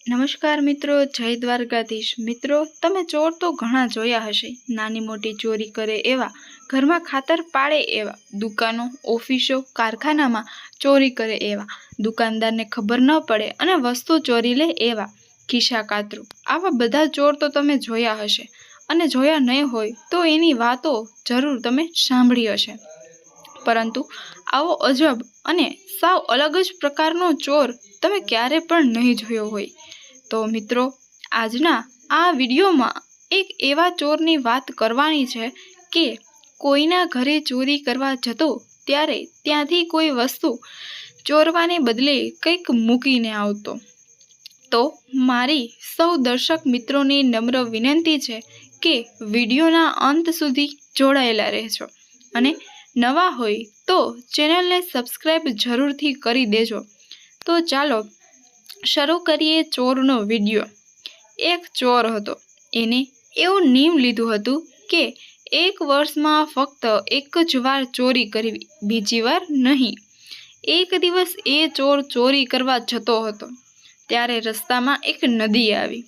નમસ્કાર મિત્રો, જય દ્વારકાધીશ। મિત્રો, તમે ચોર તો ઘણા જોયા હશે। નાની મોટી ચોરી કરે એવા, ઘરમાં ખાતર પાડે એવા, દુકાનો, ઓફિસો, કારખાનામાં ચોરી કરે એવા, દુકાનદારને ખબર ન પડે અને વસ્તુ ચોરી લે એવા, ખિસ્સા કાતરું, આવા બધા ચોર તો તમે જોયા હશે। અને જોયા નહીં હોય તો એની વાતો જરૂર તમે સાંભળી હશે। પરંતુ આવો અજબ અને સાવ અલગ જ પ્રકારનો ચોર તમે ક્યારે પણ નહીં જોયો હોય। તો મિત્રો, આજના આ વિડીયોમાં એક એવા ચોરની વાત કરવાની છે કે કોઈના ઘરે ચોરી કરવા જતો ત્યારે ત્યાંથી કોઈ વસ્તુ ચોરવાને બદલે કંઈક મૂકીને આવતો। તો મારી સૌ દર્શક મિત્રોને નમ્ર વિનંતી છે કે વિડીયોના અંત સુધી જોડાયેલા રહેજો અને નવા હોય તો ચેનલને સબસ્ક્રાઈબ જરૂરથી કરી દેજો। તો ચાલો શરૂ કરીએ ચોરનો વિડીયો। એક ચોર હતો। એને એવું નિયમ લીધું હતું કે એક વર્ષમાં ફક્ત એક જ વાર ચોરી કરવી, બીજી વાર નહીં। એક દિવસ એ ચોર ચોરી કરવા જતો હતો ત્યારે રસ્તામાં એક નદી આવી।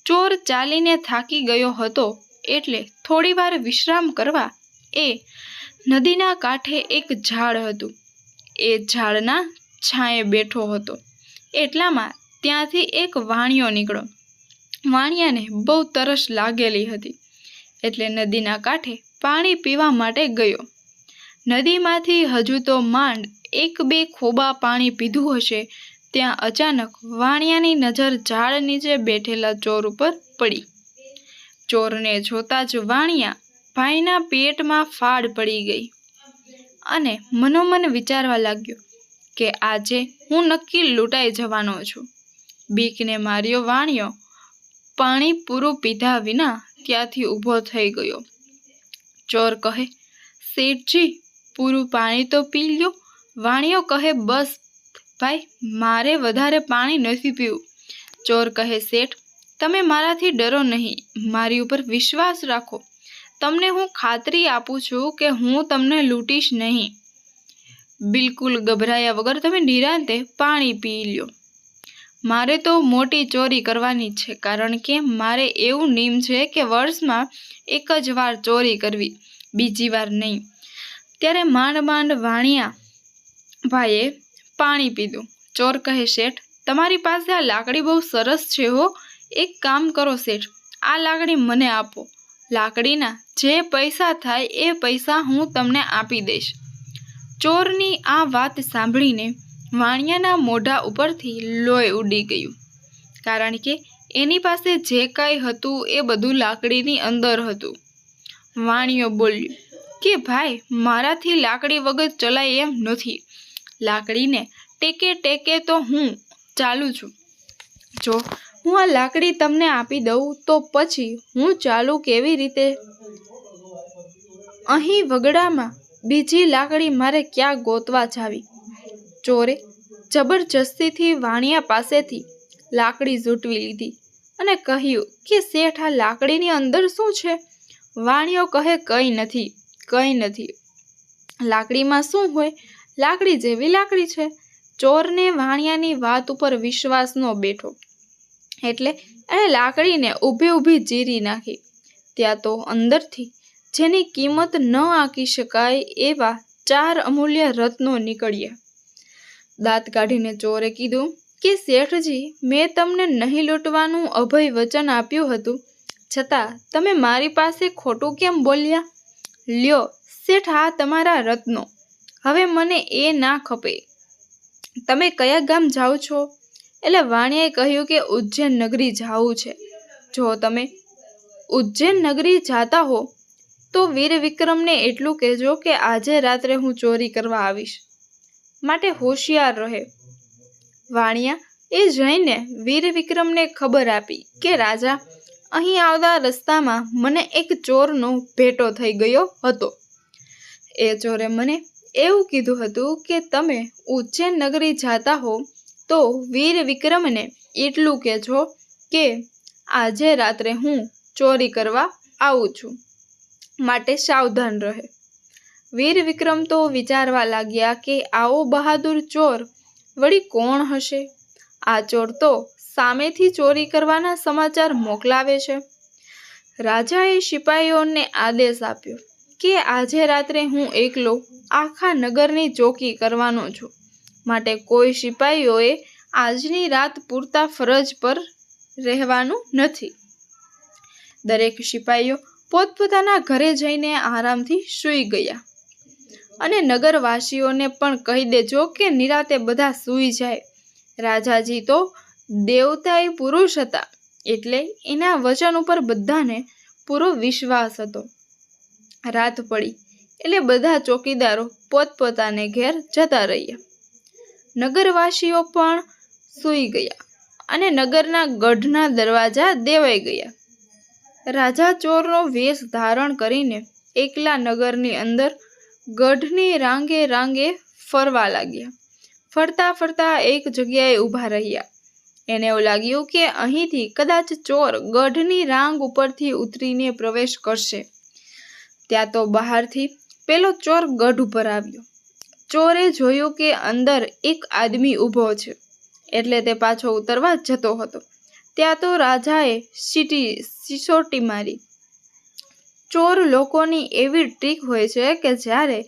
ચોર ચાલીને થાકી ગયો હતો એટલે થોડી વાર વિશ્રામ કરવા એ નદીના કાંઠે એક ઝાડ હતું। એ ઝાડના છાંયે બેઠો હતો એટલામાં ત્યાંથી એક વાણિયો નીકળ્યો। વાણિયાને બહુ તરસ લાગેલી હતી એટલે નદીના કાંઠે પાણી પીવા માટે ગયો। નદીમાંથી હજુ તો માંડ એક બે ખોબા પાણી પીધું હશે ત્યાં અચાનક વાણિયાની નજર ઝાડ નીચે બેઠેલા ચોર ઉપર પડી। ચોરને જોતા જ વાણિયા ભાઈના પેટમાં ફાડ પડી ગઈ અને મનોમન વિચારવા લાગ્યો કે આજે હું નક્કી લૂંટાઈ જવાનો છું। બીકને માર્યો વાણિયો પાણી પૂરું પીધા વિના ત્યાંથી ઊભો થઈ ગયો। ચોર કહે, શેઠજી, પૂરું પાણી તો પી લ્યો। વાણિયો કહે, બસ ભાઈ, મારે વધારે પાણી નથી પીવું। ચોર કહે, શેઠ, તમે મારાથી ડરો નહીં, મારી ઉપર વિશ્વાસ રાખો। તમને હું ખાતરી આપું છું કે હું તમને લૂંટીશ નહીં। બિલકુલ ગભરાયા વગર તમે નિરાંતે પાણી પી લ્યો। મારે તો મોટી ચોરી કરવાની છે કારણ કે મારે એવું નિયમ છે કે વર્ષમાં એક જ વાર ચોરી કરવી, બીજી વાર નહીં। ત્યારે માંડ માંડ વાણિયા ભાઈએ પાણી પીધું। ચોર કહે, શેઠ, તમારી પાસે આ લાકડી બહુ સરસ છે હો। એક કામ કરો શેઠ, આ લાકડી મને આપો। લાકડીના જે પૈસા થાય એ પૈસા હું તમને આપી દઈશ। ચોરની આ વાત સાંભળીને વાણિયાના મોઢા ઉપરથી લોહી ઉડી ગયું કારણ કે એની પાસે જે કાંઈ હતું એ બધું લાકડીની અંદર હતું। વાણિયો બોલ્યો કે ભાઈ, મારાથી લાકડી વગર ચલાય એમ નથી। લાકડીને ટેકે ટેકે તો હું ચાલું છું। જો હું આ લાકડી તમને આપી દઉં તો પછી હું ચાલુ કેવી રીતે? અહીં વગડામાં બીજી લાકડી મારે ક્યાં ગોતવા જાવી? ચોરે જબરજસ્તીથી વાણિયા પાસેથી લાકડી ઝૂંટવી લીધી અને કહ્યું કે શેઠ, આ લાકડીની અંદર શું છે? વાણિયો કહે, કંઈ નથી, કંઈ નથી। લાકડીમાં શું હોય? લાકડી જેવી લાકડી છે। ચોરને વાણિયાની વાત ઉપર વિશ્વાસ ન બેઠો એટલે એણે લાકડીને ઊભે ઊભી ચીરી નાખી। ત્યાં તો અંદરથી જેની કિંમત ન આંકી શકાય એવા 4 અમૂલ્ય રત્નો નીકળ્યા। દાંત કાઢીને ચોરે કીધું કે શેઠજી, મેં તમને નહીં લૂંટવાનું અભય વચન આપ્યું હતું, છતાં તમે મારી પાસે ખોટું કેમ બોલ્યા? લ્યો શેઠ, આ તમારા રત્નો। હવે મને એ ના ખપે। તમે કયા ગામ જાઓ છો? એટલે વાણિયાએ કહ્યું કે ઉજ્જૈન નગરી જાવું છે। જો તમે ઉજ્જૈન નગરી જાતા હો તો વીર વિક્રમને એટલું કહેજો કે આજે રાત્રે હું ચોરી કરવા આવીશ, માટે હોશિયાર રહે। વાણિયા એ જઈને વીર વિક્રમને ખબર આપી કે રાજા, અહીં આવતા રસ્તામાં મને એક ચોરનો ભેટો થઈ ગયો હતો। એ ચોરે મને એવું કીધું હતું કે તમે ઉજ્જૈન નગરી જાતા હો તો વીર વિક્રમને એટલું કહેજો કે આજે રાત્રે હું ચોરી કરવા આવું છું, માટે સાવધાન રહે। વીર વિક્રમ તો વિચારવા લાગ્યા કે આવો બહાદુર ચોર વળી કોણ હશે? આ ચોર તો સામેથી ચોરી કરવાના સમાચાર મોકલાવે છે. રાજાએ સિપાહીઓને આદેશ આપ્યો કે આજે રાત્રે હું એકલો આખા નગરની ચોકી કરવાનો છું, માટે કોઈ સિપાહીઓએ આજની રાત પૂરતા ફરજ પર રહેવાનું નથી. દરેક સિપાહીઓ પોતપોતાના ઘરે જઈને આરામથી સૂઈ ગયા. અને નગરવાસીઓને પણ કહી દેજો કે નિરાતે બધા સૂઈ જાય. રાજાજી તો દેવતાઈ પુરુષ હતા, એટલે એના વચન ઉપર બધાને પૂરો વિશ્વાસ હતો. રાત પડી એટલે બધા ચોકીદારો પોતપોતાને ઘેર જતા રહ્યા. નગરવાસીઓ પણ સૂઈ ગયા અને નગરના ગઢના દરવાજા દેવાઈ ગયા. રાજા ચોરનો વેશ ધારણ કરીને એકલા નગરની અંદર ગઢની રાંગે રાંગે ફરવા લાગ્યા. ફરતા ફરતા એક જગ્યાએ ઊભા રહ્યા. એને એવું લાગ્યું કે અહીંથી કદાચ ચોર ગઢની રાંગ ઉપરથી ઉતરીને પ્રવેશ કરશે. ત્યાં તો બહારથી પેલો ચોર ગઢ ઉપર આવ્યો. ચોરે જોયું કે અંદર એક આદમી ઊભો છે, એટલે તે પાછો ઉતરવા જતો હતો. ત્યાં તો રાજાએ સિસોટી મારી. ચોર લોકોની એવી ટ્રીક હોય છે કે જ્યારે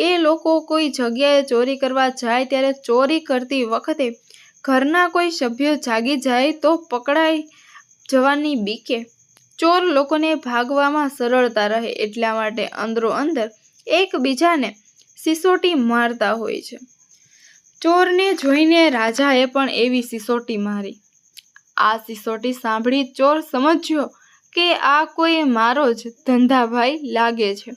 એ લોકો કોઈ જગ્યાએ ચોરી કરવા જાય ત્યારે ચોરી કરતી વખતે ઘરના કોઈ સભ્ય જાગી જાય તો પકડાઈ જવાની બીકે ચોર લોકોને ભાગવામાં સરળતા રહે એટલા માટે અંદરો અંદર એકબીજાને સિસોટી મારતા હોય છે. ચોરને જોઈને રાજાએ પણ એવી સિસોટી મારી. આ સિસોટી સાંભળી ચોર સમજ્યો કે આ કોઈ મારો જ ધંધાભાઈ લાગે છે,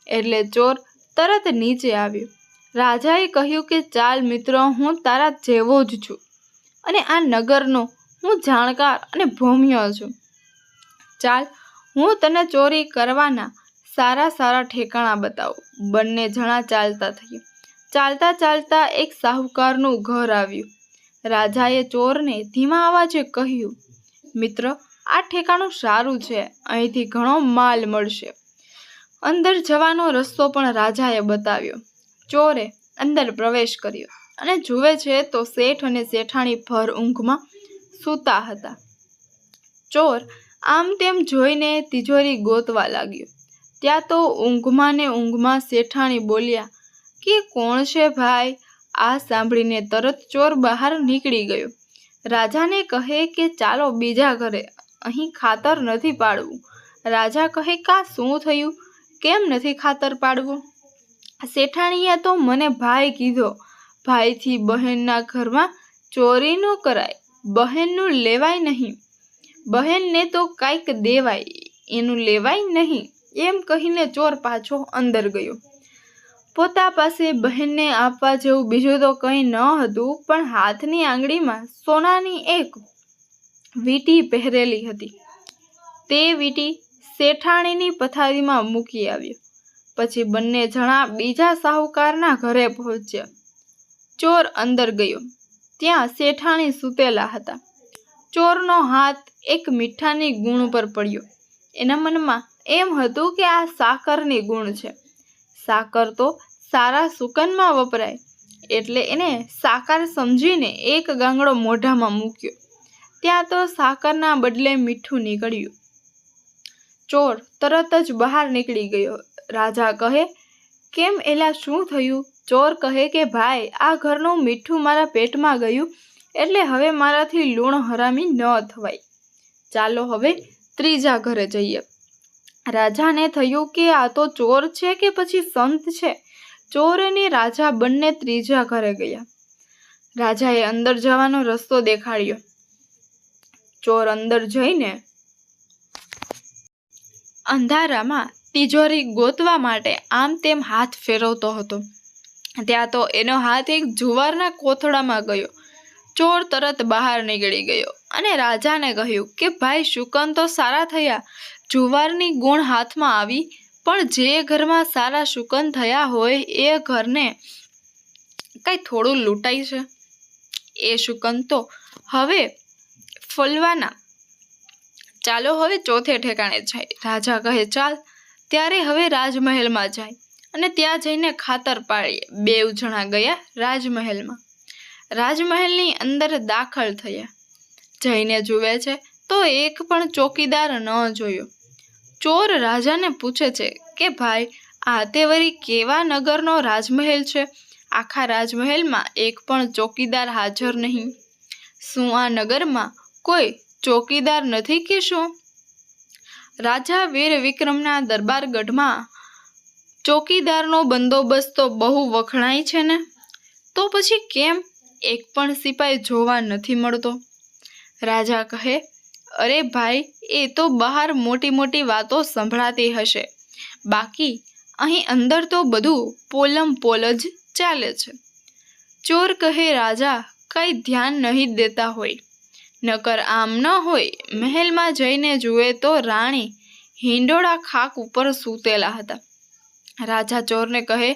એટલે ચોર તરત નીચે આવ્યો. રાજાએ કહ્યું કે ચાલ મિત્રો, હું તારા જેવો જ છું અને આ નગરનો હું જાણકાર અને ભોમ્યો છું. ચાલ, હું તને ચોરી કરવાના સારા સારા ઠેકાણા બતાવું. બંને જણા ચાલતા થયા. ચાલતા ચાલતા એક સાહુકારનું ઘર આવ્યું. રાજાએ ચોરને ધીમા અવાજે કહ્યું, મિત્ર, આ ઠેકાણું સારું છે, અહીંથી ઘણો માલ મળશે. અંદર જવાનો રસ્તો પણ રાજાએ બતાવ્યો. ચોરે અંદર પ્રવેશ કર્યો અને જુએ છે તો શેઠ અને શેઠાણી ભર ઊંઘમાં સૂતા હતા. ચોર આમ તેમ જોઈને તિજોરી ગોતવા લાગ્યો. ત્યાં તો ઊંઘમાં ને ઊંઘમાં શેઠાણી બોલ્યા કે કોણ છે ભાઈ? આ સાંભળીને તરત ચોર બહાર નીકળી ગયો. રાજાને કહે કે ચાલો બીજા ઘરે, અહીં ખાતર નથી પાડવું. રાજા કહે કા શું થયું? કેમ નથી ખાતર પાડવું? શેઠાણીએ તો મને ભાઈ કીધો. ભાઈથી બહેનના ઘરમાં ચોરી ન કરાય, બહેનનું લેવાય નહીં. બહેનને તો કાંઈક દેવાય, એનું લેવાય નહીં. એમ કહીને ચોર પાછો અંદર ગયો. પોતા પાસે બહેનને આપવા જેવું બીજું તો કંઈ ન હતું, પણ હાથની આંગળીમાં સોનાની એક વીંટી પહેરેલી હતી. તે વીંટી શેઠાણીની પથારીમાં મૂકી આવ્યો. પછી બંને જણા બીજા સાહુકારના ઘરે પહોંચ્યા. ચોર અંદર ગયો. ત્યાં શેઠાણી સૂતેલા હતા. ચોરનો હાથ એક મીઠાની ગુણ ઉપર પડ્યો. એના મનમાં એમ હતું કે આ સાકરની ગુણ છે. સાકર તો સારા સુકનમાં વપરાય, એટલે એને સાકર સમજીને એક ગાંગડો મોઢામાં મૂક્યો. ત્યાં તો સાકરના બદલે મીઠું નીકળ્યું. ચોર તરત જ બહાર નીકળી ગયો. રાજા કહે, કેમ એલા શું થયું? ચોર કહે કે ભાઈ, આ ઘરનું મીઠું મારા પેટમાં ગયું, એટલે હવે મારાથી લૂણ હરામી ન થવાય. ચાલો હવે ત્રીજા ઘરે જઈએ. રાજાને થયું કે આ તો ચોર છે કે પછી સંત છે. ચોર અને રાજા બંને ત્રીજા ઘરે ગયા. રાજાએ અંદર જવાનો રસ્તો દેખાડ્યો. ચોર અંદર જઈને અંધારામાં તિજોરી ગોતવા માટે આમ તેમ હાથ ફેરવતો હતો. ત્યાં તો એનો હાથ એક જુવારના કોથળામાં ગયો. ચોર તરત બહાર નીકળી ગયો અને રાજાને કહ્યું કે ભાઈ, શુકન તો સારા થયા. જુવારની ગુણ હાથમાં આવી, પણ જે ઘરમાં સારા શુકન થયા હોય એ ઘરને કઈ થોડું લૂંટાય છે. એ શુકન તો હવે ફોલવાના. ચાલો હવે ચોથે ઠેકાણે જાય. રાજા કહે ચાલ. ત્યારે હવે રાજમહેલમાં જાય અને ત્યાં જઈને ખાતર પાડીએ. બેઉ જણા ગયા રાજમહેલમાં. રાજમહેલની અંદર દાખલ થયા. જઈને જુએ છે તો એક પણ ચોકીદાર ન જોયો. ચોર રાજાને પૂછે છે કે ભાઈ, આ તે વળી કેવા નગરનો રાજમહેલ છે? આખા રાજમહેલમાં એક પણ ચોકીદાર હાજર નહીં. શું આ નગરમાં કોઈ ચોકીદાર નથી કે શું? રાજા વીર વિક્રમના દરબારગઢમાં ચોકીદારનો બંદોબસ્ત તો બહુ વખણાય છે ને, તો પછી કેમ એક પણ સિપાઈ જોવા નથી મળતો? રાજા કહે, અરે ભાઈ, એ તો બહાર મોટી મોટી વાતો સંભળાતી હશે, બાકી અહીં અંદર તો બધું પોલમ પોલ જ ચાલે છે. ચોર કહે, રાજા કંઈ ધ્યાન નહીં દેતા હોય, નકર આમ ન હોય મહેલમાં જઈને જુએ તો રાણી હિંડોળા ખાક ઉપર સૂતેલા હતા. રાજા ચોરને કહે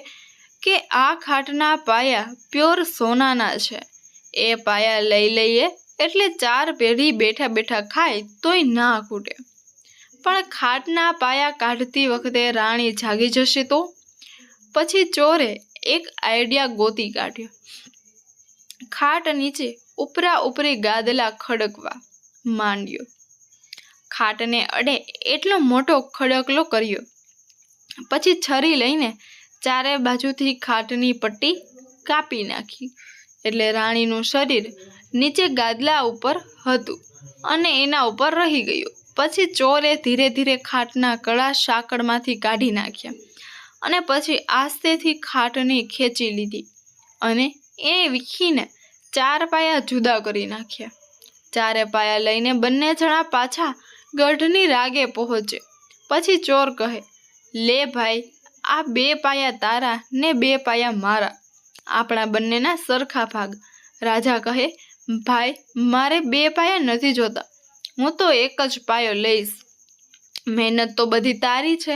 કે આ ખાટના પાયા પ્યોર સોનાના છે, એ પાયા લઈ લઈએ એટલે 4 પેઢી બેઠા બેઠા ખાય તોય ના ખૂટે. પણ ખાટના પાયા કાઢતી વખતે રાણી જાગી જશે તો? પછી ચોરે એક આઈડિયા ગોતી કાઢ્યો. ખાટ નીચે ઉપરા ઉપરી ગાદલા ખડકવા માંડ્યો. ખાટને અડે એટલો મોટો ખડકલો કર્યો. પછી છરી લઈને 4 બાજુથી ખાટની પટ્ટી કાપી નાખી, એટલે રાણીનું શરીર નીચે ગાદલા ઉપર હતું અને એના ઉપર રહી ગયું. પછી ચોરે ધીરે ધીરે ખાટના કડા સાંકળમાંથી કાઢી નાખ્યા અને પછી આસ્તેથી ખાટની ખેંચી લીધી અને એને વીખીને 4 પાયા જુદા કરી નાખ્યા. 4 પાયા લઈને બંને જણા પાછા ગઢની રાગે પહોંચે. પછી ચોર કહે, લે ભાઈ, આ 2 પાયા તારા ને 2 પાયા મારા, આપણા બંનેના સરખા ભાગ. રાજા કહે, ભાઈ, મારે 2 પાયા નથી જોતા, હું તો એક જ પાયો લઈશ. મહેનત તો બધી તારી છે,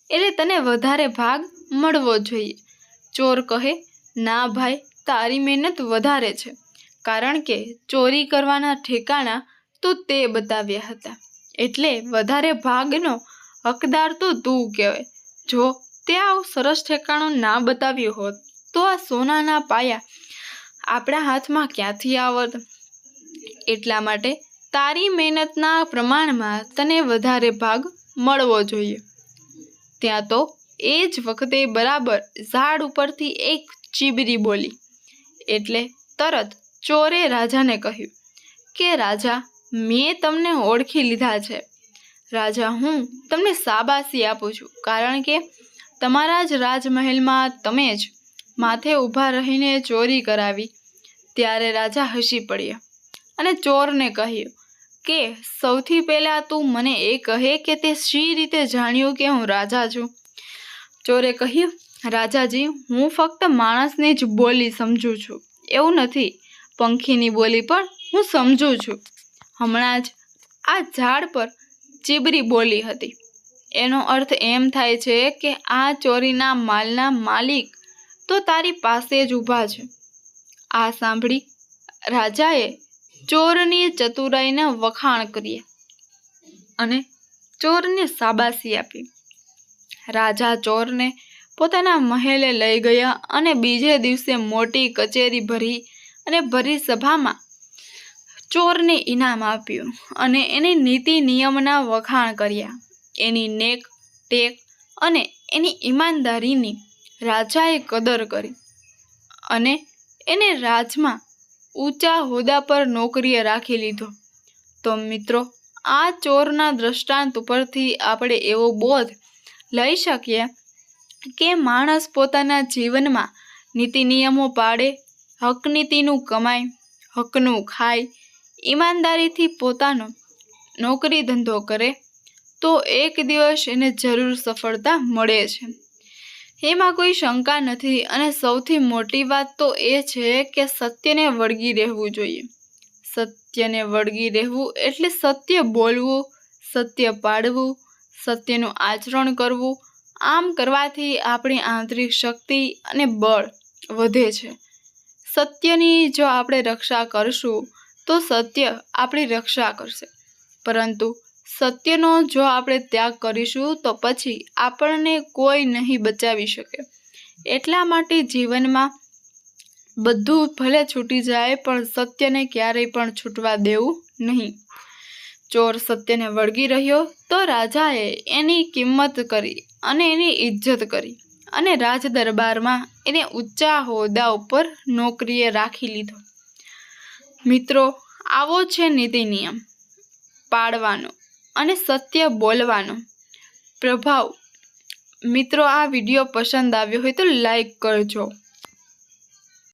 એટલે તને વધારે ભાગ મળવો જોઈએ. ચોર કહે, ના ભાઈ, તારી મહેનત વધારે છે, કારણ કે ચોરી કરવાના ઠેકાણા તો તે બતાવ્યા હતા, એટલે વધારે ભાગનો હકદાર તો તું કહેવાય. જો તે આવું સરસ ઠેકાણું ના બતાવ્યું હોત તો આ સોનાના પાયા આપણા હાથમાં ક્યાંથી આવત? એટલા માટે તારી મહેનતના પ્રમાણમાં તને વધારે ભાગ મળવો જોઈએ. ત્યાં તો એ જ વખતે બરાબર ઝાડ ઉપરથી એક ચીબરી બોલી, એટલે તરત ચોરે રાજાને કહ્યું કે રાજા, મેં તમને ઓળખી લીધા છે. રાજા, હું તમને શાબાશી આપું છું, કારણ કે તમારા જ રાજમહેલમાં તમે જ માથે ઊભા રહીને ચોરી કરાવી. ત્યારે રાજા હસી પડ્યા અને ચોરને કહ્યું કે સૌથી પહેલાં તું મને એ કહે કે તે શી રીતે જાણ્યું કે હું રાજા છું? ચોરે કહ્યું, રાજાજી, હું ફક્ત માણસની જ બોલી સમજું છું, એવું નથી, પંખીની બોલી પણ હું સમજું છું. હમણાં જ આ ઝાડ પર ચીબરી બોલી હતી, એનો અર્થ એમ થાય છે કે આ ચોરીના માલના માલિક તો તારી પાસે જ ઊભા છે. આ સાંભળી રાજાએ ચોરની ચતુરાઈના વખાણ કર્યા અને ચોરને શાબાશી આપી. રાજા ચોરને પોતાના મહેલે લઈ ગયા અને બીજે દિવસે મોટી કચેરી ભરી સભામાં ચોરને ઇનામ આપ્યું અને એની નીતિ નિયમના વખાણ કર્યા. એની નેક ટેક અને એની ઈમાનદારીની રાજાએ કદર કરી અને એને રાજમાં ઊંચા હોદ્દા પર નોકરીએ રાખી લીધો. તો મિત્રો, આ ચોરના દ્રષ્ટાંત ઉપરથી આપણે એવો બોધ લઈ શકીએ કે માણસ પોતાના જીવનમાં નીતિ નિયમો પાળે, હક નીતિનું કમાય, હકનું ખાય, ઈમાનદારીથી પોતાનો નોકરી ધંધો કરે તો એક દિવસ એને જરૂર સફળતા મળે છે. એમાં કોઈ શંકા નથી. અને સૌથી મોટી વાત તો એ છે કે સત્યને વળગી રહેવું જોઈએ. સત્યને વળગી રહેવું એટલે સત્ય બોલવું, સત્ય પાળવું, સત્યનું આચરણ કરવું. આમ કરવાથી આપણી આંતરિક શક્તિ અને બળ વધે છે. સત્યની જો આપણે રક્ષા કરશું તો સત્ય આપણી રક્ષા કરશે, પરંતુ સત્યનો જો આપણે ત્યાગ કરીશું તો પછી આપણને કોઈ નહીં બચાવી શકે. એટલા માટે જીવનમાં બધું ભલે છૂટી જાય પણ સત્યને ક્યારેય પણ છૂટવા દેવું નહીં. ચોર સત્યને વળગી રહ્યો તો રાજાએ એની કિંમત કરી અને એની ઇજ્જત કરી અને રાજ દરબારમાં એને ઊંચા હોદ્દા ઉપર નોકરીએ રાખી લીધો. મિત્રો, આવો છે નીતિ નિયમ પાળવાનો અને સત્ય બોલવાનો પ્રભાવ. મિત્રો, આ વિડીયો પસંદ આવ્યો હોય તો લાઈક કરજો.